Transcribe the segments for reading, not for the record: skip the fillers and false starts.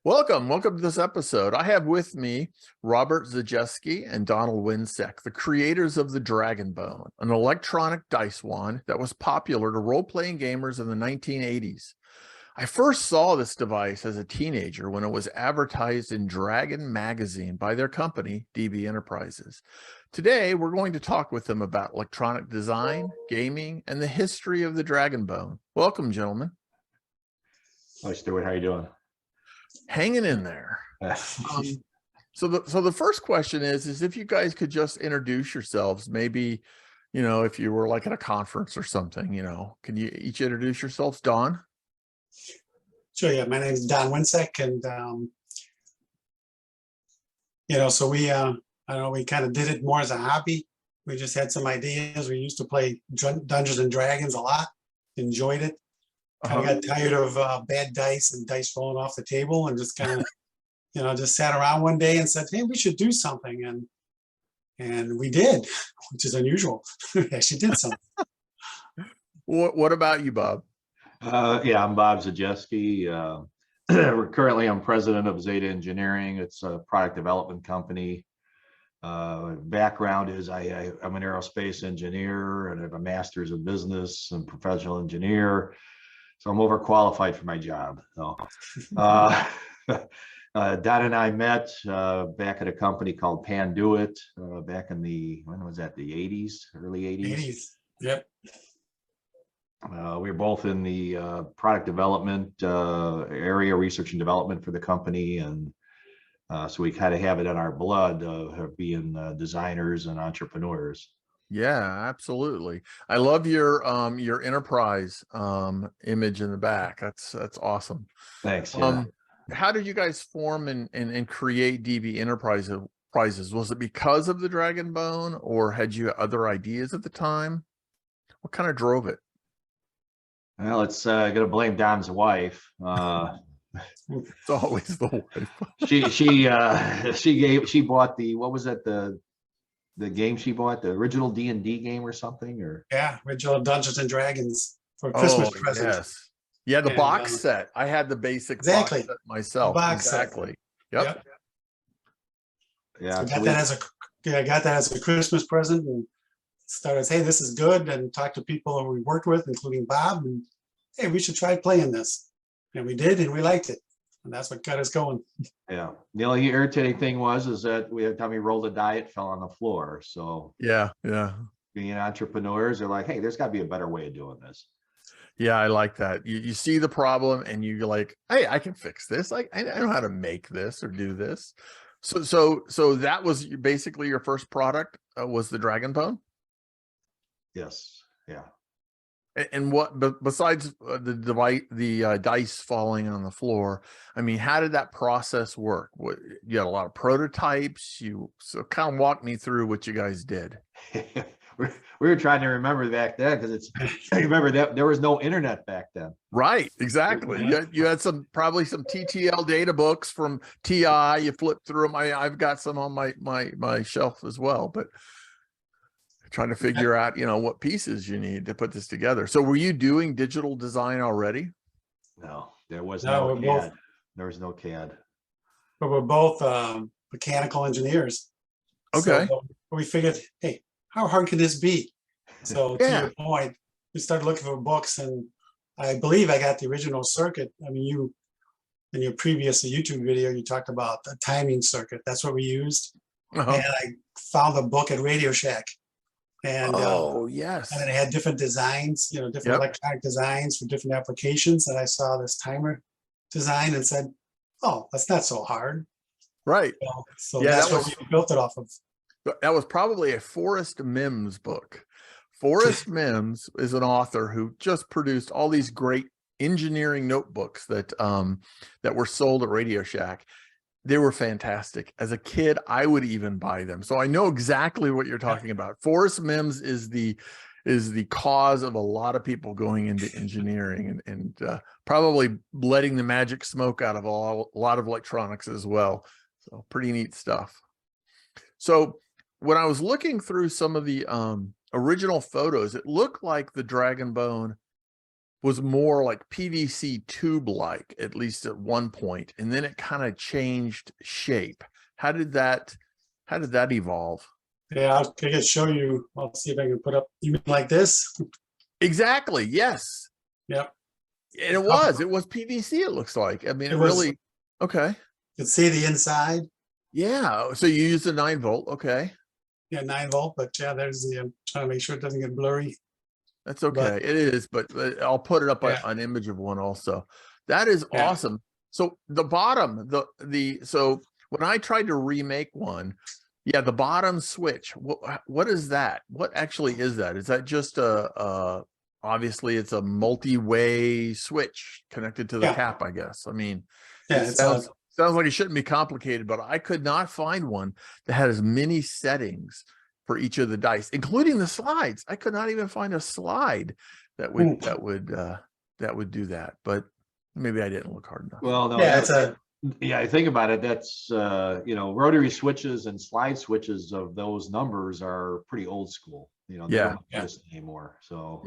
Welcome to this episode. I have with me Robert Zajeski and Donald Wiencek, the creators of the DragonBone, an electronic dice wand that was popular to role-playing gamers in the 1980s. I first saw this device as a teenager when it was advertised in Dragon magazine by their company, DB Enterprises. Today, we're going to talk with them about electronic design, gaming, and the history of the DragonBone. Welcome, gentlemen. Hi, Stuart. How you doing? Hanging in there. So the first question is if you guys could just introduce yourselves, maybe, if you were like at a conference or something, can you each introduce yourselves? Don? Sure, yeah. My name is Don Wiencek, and so we I don't know, we kind of did it more as a hobby. We just had some ideas. We used to play Dungeons and Dragons a lot, enjoyed it. Kind of got tired of bad dice and dice falling off the table, and just kind of just sat around one day and said, hey, we should do something, and we did, which is unusual. We actually did something. What about you, Bob? Yeah, I'm Bob Zajeski. I'm president of Zeta Engineering. It's a product development company. Background is I'm an aerospace engineer and I have a master's in business and professional engineer. So I'm overqualified for my job. So, Don and I met back at a company called Panduit back in when was that? The 80s, early 80s. Yep. We were both in the product development area, research and development for the company, and so we kind of have it in our blood of being designers and entrepreneurs. Yeah, absolutely. I love your enterprise image in the back. That's awesome. Thanks. Yeah. How did you guys form and create DB Enterprises? Was it because of the DragonBone, or had you other ideas at the time? What kind of drove it? Well, it's gonna blame Don's wife. It's always the wife. she bought what was that, the game she bought, the original D&D game or something, or original Dungeons and Dragons for Christmas present. Yes. Yeah, the box set. I had the basic box set myself. Exactly. Yep. Yeah. So I got that as a Christmas present, and started, hey, this is good, and talked to people who we worked with, including Bob, and hey, we should try playing this. And we did, and we liked it. And that's what got us going. Yeah. The only irritating thing is that every time we rolled a die, it fell on the floor. So yeah. Being entrepreneurs, they're like, hey, there's got to be a better way of doing this. Yeah, I like that. You see the problem and you're like, hey, I can fix this. I know how to make this or do this. So that was basically your first product, was the DragonBone? Yes. Yeah. And but besides the dice falling on the floor, I mean, how did that process work? You had a lot of prototypes. So kind of walk me through what you guys did. we were trying to remember back then, because I remember that there was no internet back then. Right, exactly. You had probably some TTL data books from TI. You flip through them. I've got some on my shelf as well, but trying to figure out, what pieces you need to put this together. So were you doing digital design already? No, there was no CAD. There was no CAD. But we're both mechanical engineers. Okay. So we figured, hey, how hard can this be? So to your point, we started looking for books, and I believe I got the original circuit. I mean, you, in your previous YouTube video, you talked about the timing circuit. That's what we used. And I found a book at Radio Shack. And yes, and it had different designs, different electronic designs for different applications. And I saw this timer design and said, oh, that's not so hard. Right. So that's what we built it off of. That was probably a Forrest Mims book. Forrest Mims is an author who just produced all these great engineering notebooks that were sold at Radio Shack. They were fantastic. As a kid, I would even buy them. So I know exactly what you're talking about. Forrest Mims is the cause of a lot of people going into engineering and probably letting the magic smoke out of a lot of electronics as well. So pretty neat stuff. So when I was looking through some of the original photos, it looked like the DragonBone was more like PVC tube like, at least at one point, and then it kind of changed shape. How did that evolve? Yeah, I can show you. I'll see if I can put up, you mean like this? Exactly. Yes. Yep. And it was PVC, it looks like. I mean, it really, okay. You can see the inside. Yeah. So you use the 9-volt. Okay. Yeah, 9-volt, but yeah, there's the, I'm trying to make sure it doesn't get blurry. That's okay. It is, but I'll put it up an image of one also. That is awesome. So the bottom, so when I tried to remake one, yeah, the bottom switch, what is that? What actually is that? Is that just obviously it's a multi-way switch connected to the cap, I guess. I mean, it sounds like it shouldn't be complicated, but I could not find one that had as many settings for each of the dice, including the slides. I could not even find a slide that would do that, but maybe I didn't look hard enough. Well, no, I think about it. That's rotary switches and slide switches of those numbers are pretty old school. They don't exist anymore. So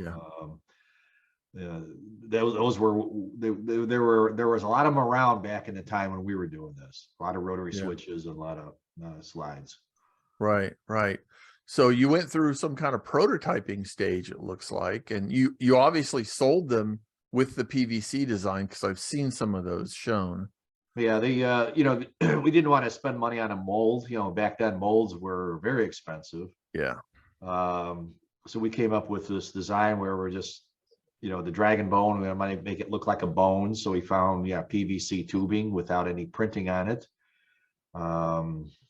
those were there was a lot of them around back in the time when we were doing this. A lot of rotary switches and a lot of slides. Right. So you went through some kind of prototyping stage, it looks like, and you obviously sold them with the PVC design, because I've seen some of those shown. Yeah, we didn't want to spend money on a mold. Back then molds were very expensive. Yeah. So we came up with this design where we're just, the DragonBone, we might make it look like a bone. So we found, PVC tubing without any printing on it.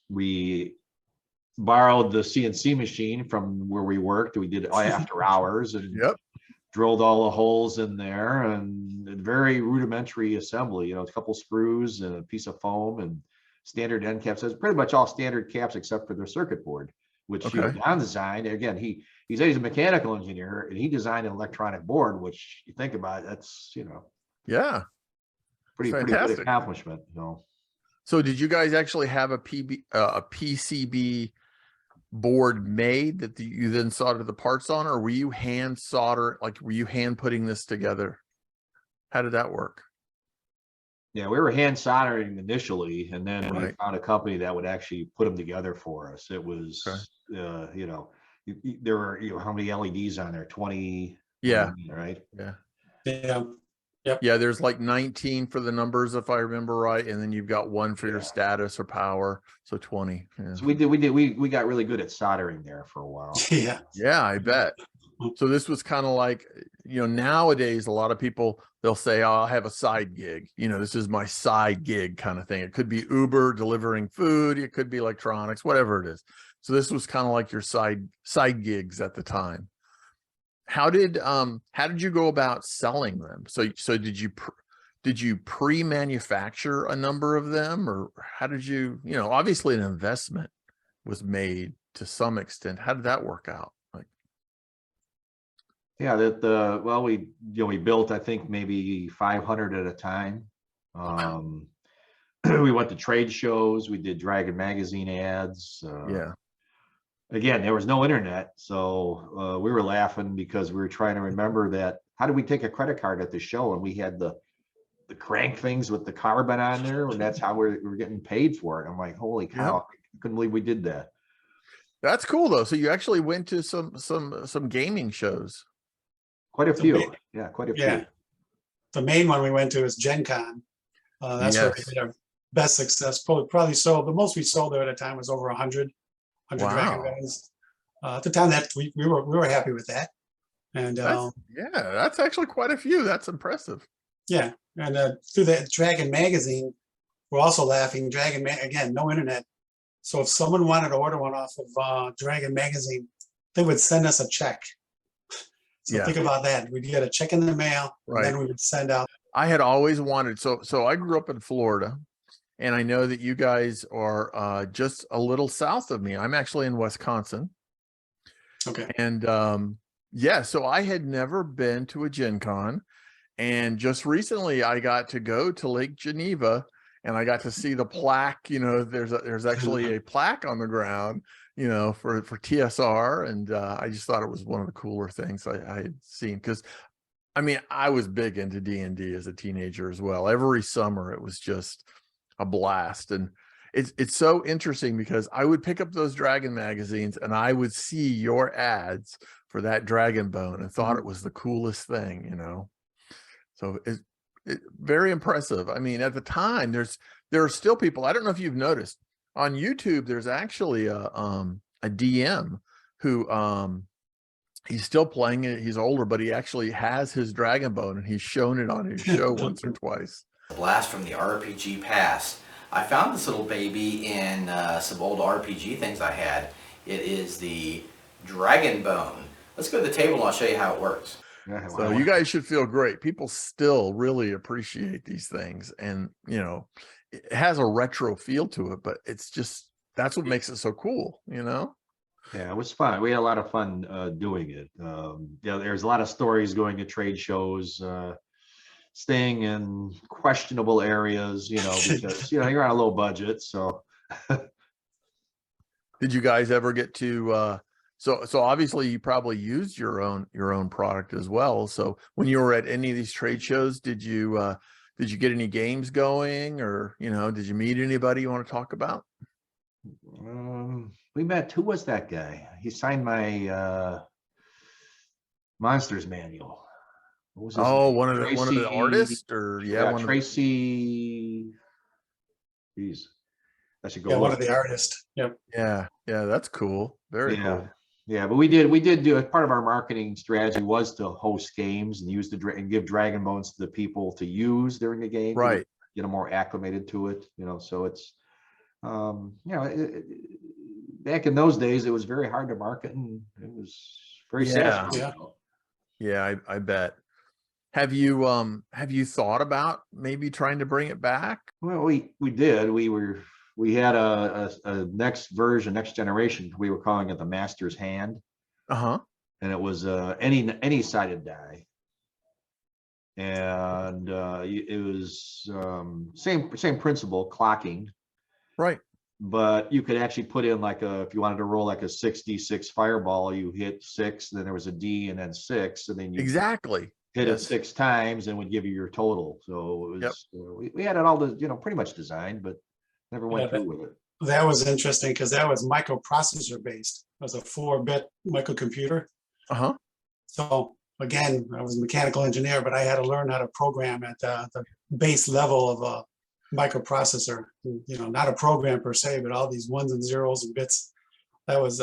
We borrowed the CNC machine from where we worked. We did it after hours and drilled all the holes in there, and very rudimentary assembly, a couple screws and a piece of foam and standard end caps. It's pretty much all standard caps except for their circuit board, which Don designed. Again, he said he's a mechanical engineer and he designed an electronic board, which you think about it, that's, pretty good accomplishment. So did you guys actually have a PCB board made that you then soldered the parts on, or were you hand putting this together? How did that work? Yeah, we were hand soldering initially, and then we found a company that would actually put them together for us. It was there were how many LEDs on there? 20. Right. Yeah, there's like 19 for the numbers, if I remember right, and then you've got one for your status or power, so 20. So we got really good at soldering there for a while. I bet. So this was kind of like, nowadays a lot of people, they'll say, oh, I'll have a side gig, this is my side gig kind of thing. It could be Uber delivering food, it could be electronics, whatever it is. So this was kind of like your side gigs at the time. How did you go about selling them? So did you pre-manufacture a number of them, or how did you, obviously an investment was made to some extent. How did that work out? We built, I think, maybe 500 at a time. We went to trade shows, we did Dragon magazine ads. Again, there was no internet, so we were laughing because we were trying to remember that. How did we take a credit card at the show, and we had the crank things with the carbon on there, and that's how we were getting paid for it. I'm like, holy cow! I couldn't believe we did that. That's cool though. So you actually went to some gaming shows. Quite a few, quite a few. The main one we went to is Gen Con. That's where we did our best success. Probably sold. The most we sold there at a time was over 100 Dragon guys. At the time, that we were happy with that. And that's actually quite a few. That's impressive. Yeah, and through the Dragon magazine, we're also laughing. Again, no internet. So if someone wanted to order one off of Dragon magazine, they would send us a check. So think about that. We'd get a check in the mail, and then we would send out. I had always wanted. So I grew up in Florida. And I know that you guys are just a little south of me. I'm actually in Wisconsin. Okay. And so I had never been to a Gen Con. And just recently I got to go to Lake Geneva, and I got to see the plaque. There's actually a plaque on the ground, for TSR. And I just thought it was one of the cooler things I had seen, because I mean, I was big into D&D as a teenager as well. Every summer it was just a blast. And it's so interesting because I would pick up those Dragon magazines and I would see your ads for that DragonBone and thought it was the coolest thing, you know. So it's very impressive. I mean, at the time, there are still people. I don't know if you've noticed on YouTube. There's actually a DM who he's still playing it. He's older, but he actually has his DragonBone and he's shown it on his show once or twice. Blast from the RPG past. I found this little baby in some old RPG things I had. It is the DragonBone. Let's go to the table and I'll show you how it works. So you guys should feel great. People still really appreciate these things. And, you know, it has a retro feel to it, but it's just, that's what makes it so cool, you know? Yeah, it was fun. We had a lot of fun doing it. Yeah, there's a lot of stories going to trade shows, staying in questionable areas, you know, because, you know, you're on a low budget. So did you guys ever get to so obviously you probably used your own product as well. So when you were at any of these trade shows, did you get any games going, or, you know, did you meet anybody you want to talk about? We met, who was that guy? He signed my Monsters manual. What was his name? one of the artists, or yeah, one Tracy. Jeez, I should go. Yeah, one of the artists. Yep. Yeah, that's cool. Very cool. Yeah, but we did do it. Part of our marketing strategy was to host games and use and give DragonBones to the people to use during the game, right? Get them more acclimated to it, you know. So it's, you know, back in those days, it was very hard to market, and it was very satisfying. Yeah, I bet. Have you thought about maybe trying to bring it back? Well, we did. We had a next version, next generation. We were calling it the Master's Hand. And it was any sided die, and it was same principle, clocking, right? But you could actually put in like if you wanted to roll like a 6d6 fireball, you hit 6, then there was a D and then 6, and then you hit it 6 times and would give you your total. So it was we had it all pretty much designed, but never went through with it. That was interesting because that was microprocessor based. It was a 4-bit microcomputer. So again, I was a mechanical engineer, but I had to learn how to program at the base level of a microprocessor. You know, not a program per se, but all these ones and zeros and bits. That was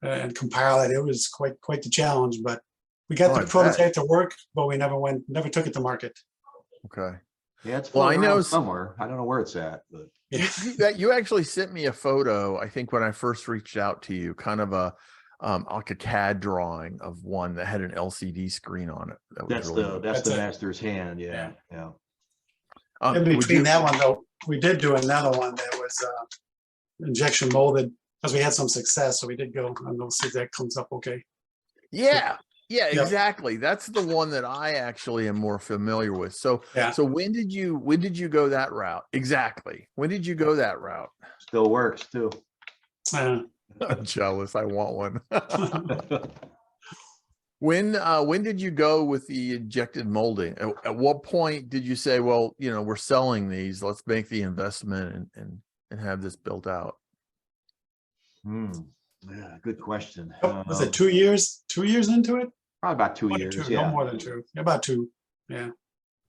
and compile it. It was quite the challenge. But we got the prototype to work, but we never took it to market. Okay. Yeah, it's I know somewhere. I don't know where it's at, but you actually sent me a photo, I think, when I first reached out to you, kind of a like a CAD drawing of one that had an LCD screen on it. That's the Master's Hand. Yeah. In between that one though, we did do another one that was injection molded because we had some success. So we did go, and we'll see if that comes up okay. Yeah. Yeah, exactly. That's the one that I actually am more familiar with. So, so when did you go that route? Exactly. When did you go that route? Still works too. I'm jealous. I want one. When did you go with the injected molding? At what point did you say, well, you know, we're selling these, let's make the investment and have this built out? Yeah, good question. Was it 2 years? 2 years into it? Probably about 2 years. No more than 2. About 2. Yeah.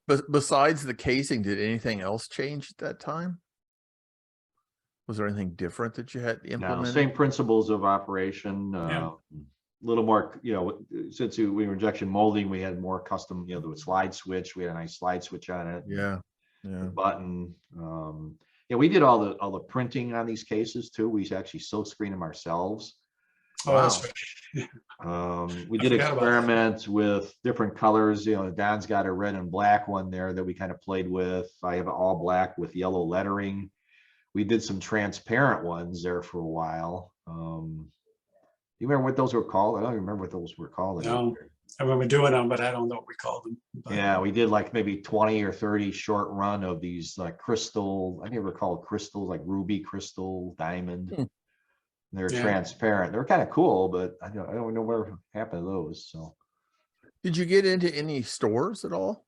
But besides the casing, did anything else change at that time? Was there anything different that you had implemented? No, same principles of operation. A little more, you know, since we were injection molding, we had more custom, you know, the slide switch. We had a nice slide switch on it. Yeah. Button. Yeah, we did all the printing on these cases too. We actually silk screen them ourselves. Oh, that's right. We did experiment with different colors. You know, Don's got a red and black one there that we kind of played with. I have all black with yellow lettering. We did some transparent ones there for a while. You remember what those were called? I don't remember what those were called. No, I remember doing them, but I don't know what we called them. But yeah, we did like maybe 20 or 30 short run of these like crystal, I never called crystals, like ruby, crystal, diamond. They're transparent. They're kind of cool, but I don't know what happened to those. So Did you get into any stores at all?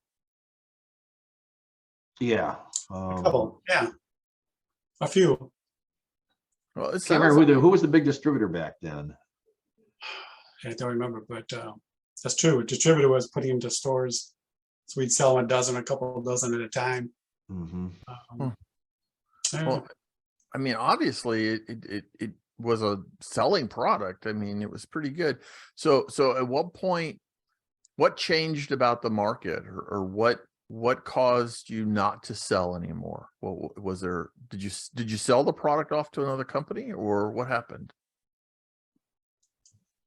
Yeah. A couple, yeah, a few. Well, it Can't sounds remember like, who was the big distributor back then. I don't remember, but that's true. A distributor was putting them to stores, so we'd sell them a dozen, a couple of dozen at a time. Mm-hmm. Yeah. well, I mean, obviously it was a selling product. I mean, it was pretty good. So at what point, what changed about the market, or what caused you not to sell anymore? What was there? Did you sell the product off to another company, or what happened?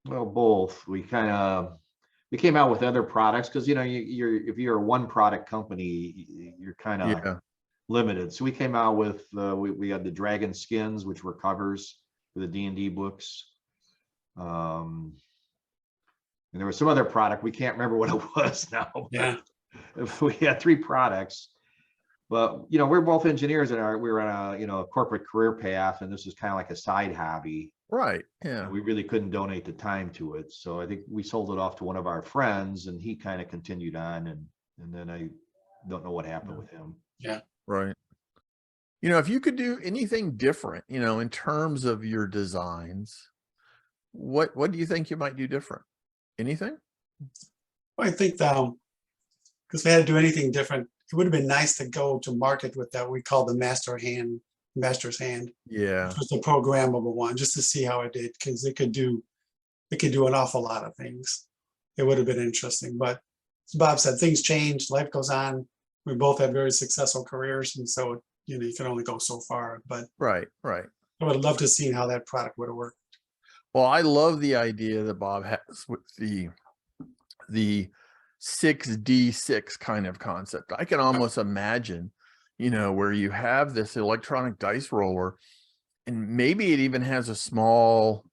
Well, both. We came out with other products because, you know, if you're a one product company, you're kind of Yeah. limited. So we came out with we had the dragon skins, which were covers for the D&D books. And there was some other product, we can't remember what it was now. Yeah. We had 3 products, but you know, we're both engineers and we were on a, you know, a corporate career path, and this is kind of like a side hobby. Right. Yeah. We really couldn't donate the time to it. So I think we sold it off to one of our friends, and he kind of continued on, and then I don't know what happened with him. Yeah. Right. You know, if you could do anything different, you know, in terms of your designs, what do you think you might do different? Anything? Well, I think because we had to do anything different, it would have been nice to go to market with that we call the master's hand, Yeah. which was the programmable one, just to see how it did, because it could do an awful lot of things. It would have been interesting, but as Bob said, things change, life goes on. We both had very successful careers, and so, you know, you can only go so far. But Right. I would have loved to see how that product would have worked. Well, I love the idea that Bob has with the 6D6 kind of concept. I can almost imagine, you know, where you have this electronic dice roller, and maybe it even has a small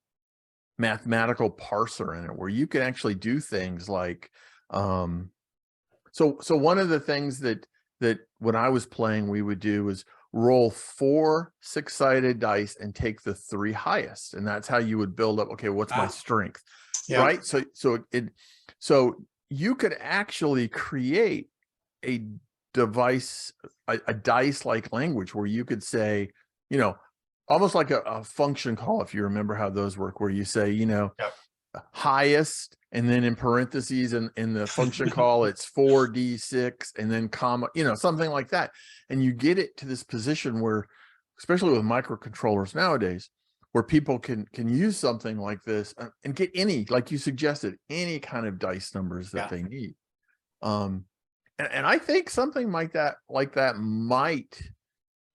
mathematical parser in it where you can actually do things like, so one of the things that when I was playing, we would do is roll 4 6-sided dice and take the 3 highest. And that's how you would build up, okay, what's my strength? Yeah. Right. So you could actually create a device, a dice like language where you could say, you know, almost like a function call, if you remember how those work, where you say, you know, highest, and then in parentheses in the function call, it's 4D6 and then comma, you know, something like that. And you get it to this position where, especially with microcontrollers nowadays, where people can use something like this and get any, like you suggested, any kind of dice numbers that they need. And I think something like that might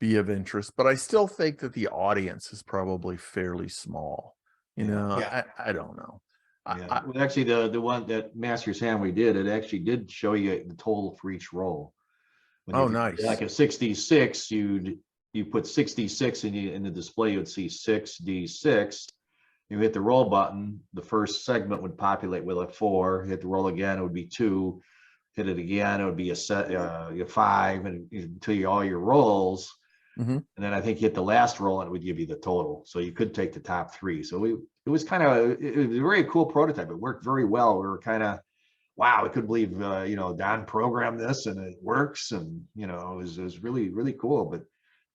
be of interest, but I still think that the audience is probably fairly small. You know, I don't know. Yeah. Well, actually, the one that Master's Hand we did, it actually did show you the total for each roll. Nice. Like a 66, you put 66 in the display, you would see 6D6. You hit the roll button, the first segment would populate with a 4. Hit the roll again, it would be 2. Hit it again, it would be a 5, and until you all your rolls. And then I think you hit the last roll and it would give you the total. So you could take the top 3. So it was a very cool prototype. It worked very well. We were kind of, wow, I couldn't believe, you know, Don programmed this and it works. And, you know, it was really, really cool. But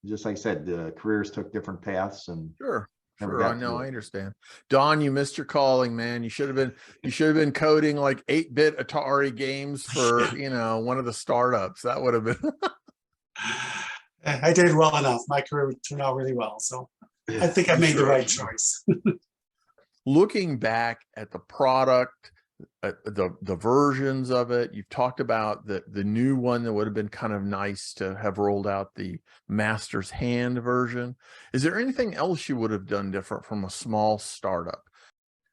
just like I said, the careers took different paths, and Sure. I know, I understand. Don, you missed your calling, man. You should have been coding like 8-bit Atari games for, you know, one of the startups. That would have been I did well enough. My career turned out really well, so I think I made the right choice. Looking back at the product, the versions of it, you've talked about the new one that would have been kind of nice to have rolled out, the Master's Hand version. Is there anything else you would have done different from a small startup?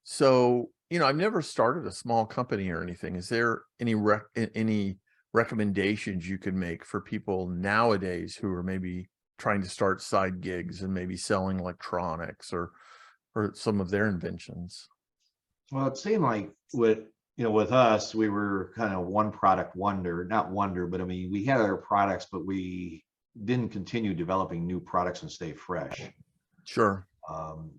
So, you know, I've never started a small company or anything. Is there any recommendations you could make for people nowadays who are maybe trying to start side gigs and maybe selling electronics or some of their inventions? Well, it seemed like with us, we were kind of one product wonder, not wonder, but I mean, we had other products, but we didn't continue developing new products and stay fresh. Sure.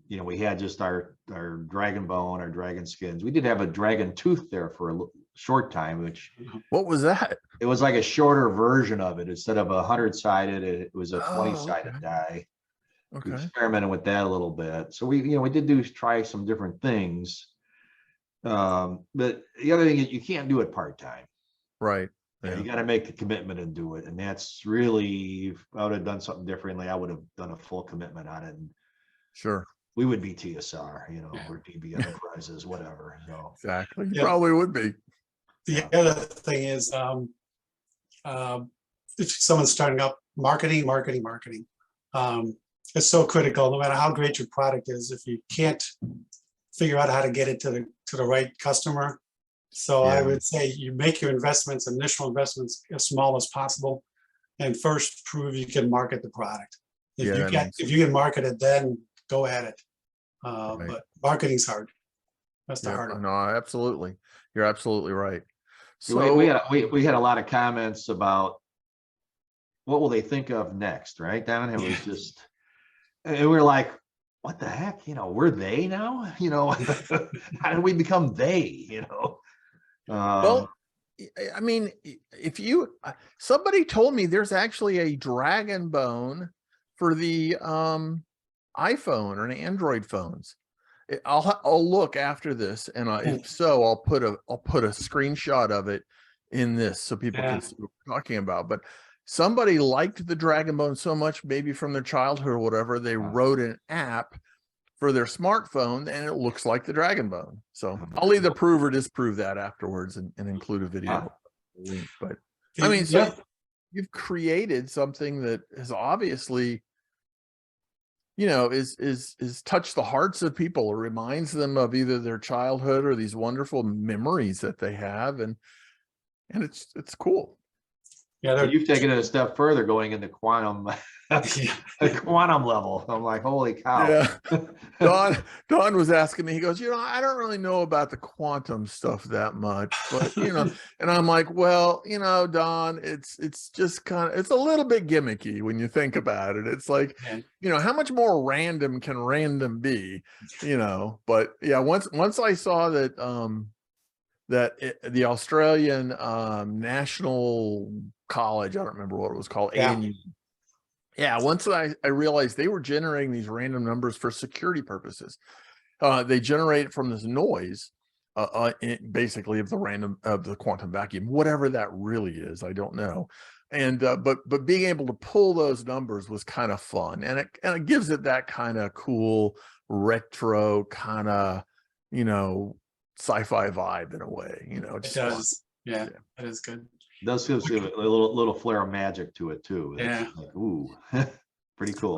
You know, we had just our DragonBone, our dragon skins. We did have a dragon tooth there for short time, which What was that? it was like a shorter version of it. Instead of 100-sided, it was a Oh, 20-sided okay. die. We Okay. experimented with that a little bit. So we did try some different things. But the other thing is you can't do it part-time. Right. Yeah, you got to make the commitment and do it. And that's really, if I would have done something differently, I would have done a full commitment on it. And Sure. we would be TSR, or DB Enterprises, whatever. So Exactly. You Yeah. probably would be. The other thing is, if someone's starting up, marketing. It's so critical, no matter how great your product is, if you can't figure out how to get it to the right customer. So I Yeah. would say you make your investments, initial investments, as small as possible, and first prove you can market the product. If Yeah, you that can, makes if you can market it, then go at it. Right. But marketing's hard. That's the Yeah, hard one. no, absolutely. You're absolutely right. So we So had a lot of comments about what will they think of next, right, Don? It was just, and we were like, what the heck? We're they now? How did we become they? well, I mean, if somebody told me there's actually a DragonBone for the iPhone or an Android phones. I'll look after this, and if so, I'll put a screenshot of it in this so people can see what we're talking about. But somebody liked the DragonBone so much, maybe from their childhood or whatever, they wrote an app for their smartphone, and it looks like the DragonBone. So I'll either prove or disprove that afterwards and include a video link. But I mean, so you've created something that has obviously, is touched the hearts of people. It reminds them of either their childhood or these wonderful memories that they have, and it's cool. Yeah, you've taken it a step further, going into quantum, the quantum level. I'm like, holy cow. Yeah. Don was asking me, he goes, I don't really know about the quantum stuff that much, but and I'm like, well, Don, it's just it's a little bit gimmicky when you think about it. It's like, how much more random can random be, but yeah, once I saw that, the Australian National College, I don't remember what it was called, ANU. Yeah, once I realized they were generating these random numbers for security purposes. They generate it from this noise, basically of the quantum vacuum, whatever that really is, I don't know. And but being able to pull those numbers was kind of fun, and it gives it that kind of cool retro kind of sci-fi vibe in a way. it does. Yeah, that is good. It does feel a little flare of magic to it too. Yeah. Like, ooh, pretty cool.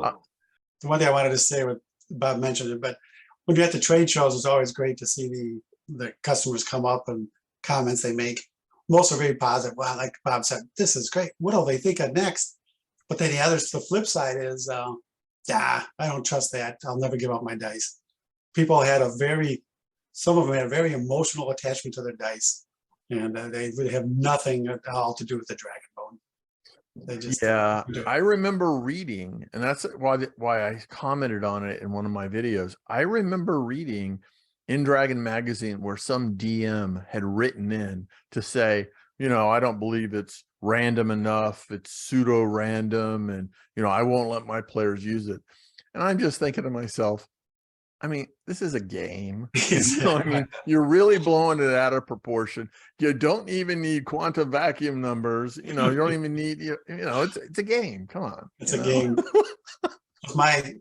The one thing I wanted to say, what Bob mentioned it, but when you're at the trade shows, it's always great to see the customers come up and comments they make. Most are very positive. Well, like Bob said, this is great. What will they think of next? But then the flip side is, I don't trust that. I'll never give up my dice. People had some of them had a very emotional attachment to their dice, and they really have nothing at all to do with the DragonBone. They just I remember reading, and that's why I commented on it in one of my videos. I remember reading in Dragon Magazine where some DM had written in to say, I don't believe it's random enough, it's pseudo random, and I won't let my players use it. And I'm just thinking to myself, I mean, this is a game. I mean, you're really blowing it out of proportion. You don't even need quantum vacuum numbers. You don't even need, it's a game. Come on. It's a game.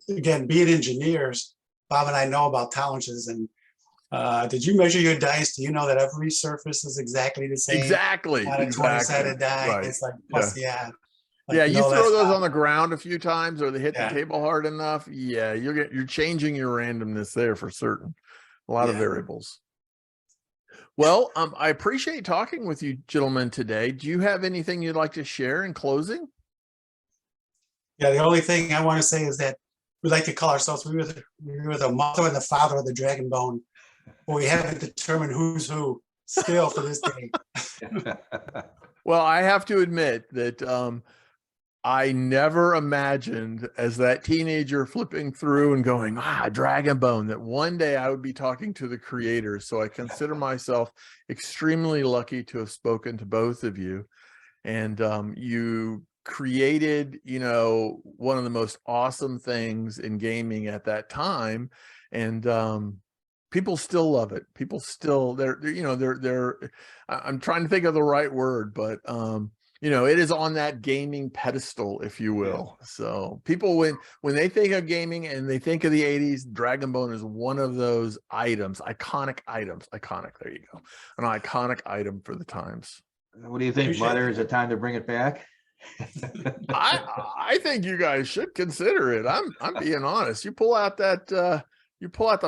Again, being engineers, Bob and I know about tolerances. And did you measure your dice? Do you know that every surface is exactly the same? Exactly. On a 20-sided die. Right. It's like, plus the ad. Like, you throw those on the ground a few times, or they hit the table hard enough. Yeah, you're changing your randomness there for certain. A lot of variables. Well, I appreciate talking with you gentlemen today. Do you have anything you'd like to share in closing? Yeah, the only thing I want to say is that we like to call ourselves, we were the mother and the father of the DragonBone, but we haven't determined who's who still to this day. Well, I have to admit that I never imagined as that teenager flipping through and going, DragonBone, that one day I would be talking to the creators. So I consider myself extremely lucky to have spoken to both of you. And you created, one of the most awesome things in gaming at that time. And people still love it. People still, I'm trying to think of the right word, but it is on that gaming pedestal, if you will. So people, when they think of gaming and they think of the 80s, DragonBone is one of those items, iconic items. Iconic, there you go. An iconic item for the times. What do you think, Mother? Is it time to bring it back? I think you guys should consider it. I'm being honest. You pull out the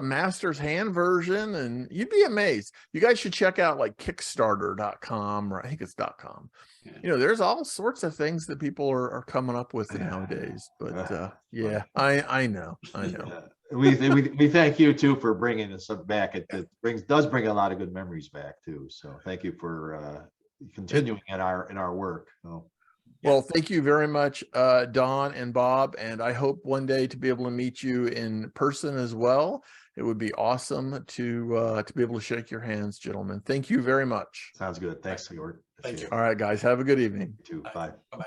Master's Hand version and you'd be amazed. You guys should check out like Kickstarter.com, or I think it's .com. There's all sorts of things that people are coming up with nowadays. But I know. We thank you too for bringing this back. It does bring a lot of good memories back too. So thank you for continuing in our work. Well, thank you very much, Don and Bob, and I hope one day to be able to meet you in person as well. It would be awesome to be able to shake your hands, gentlemen. Thank you very much. Sounds good. Thanks, Howard. Thank you. All right, guys, have a good evening. You too. Bye. Bye-bye.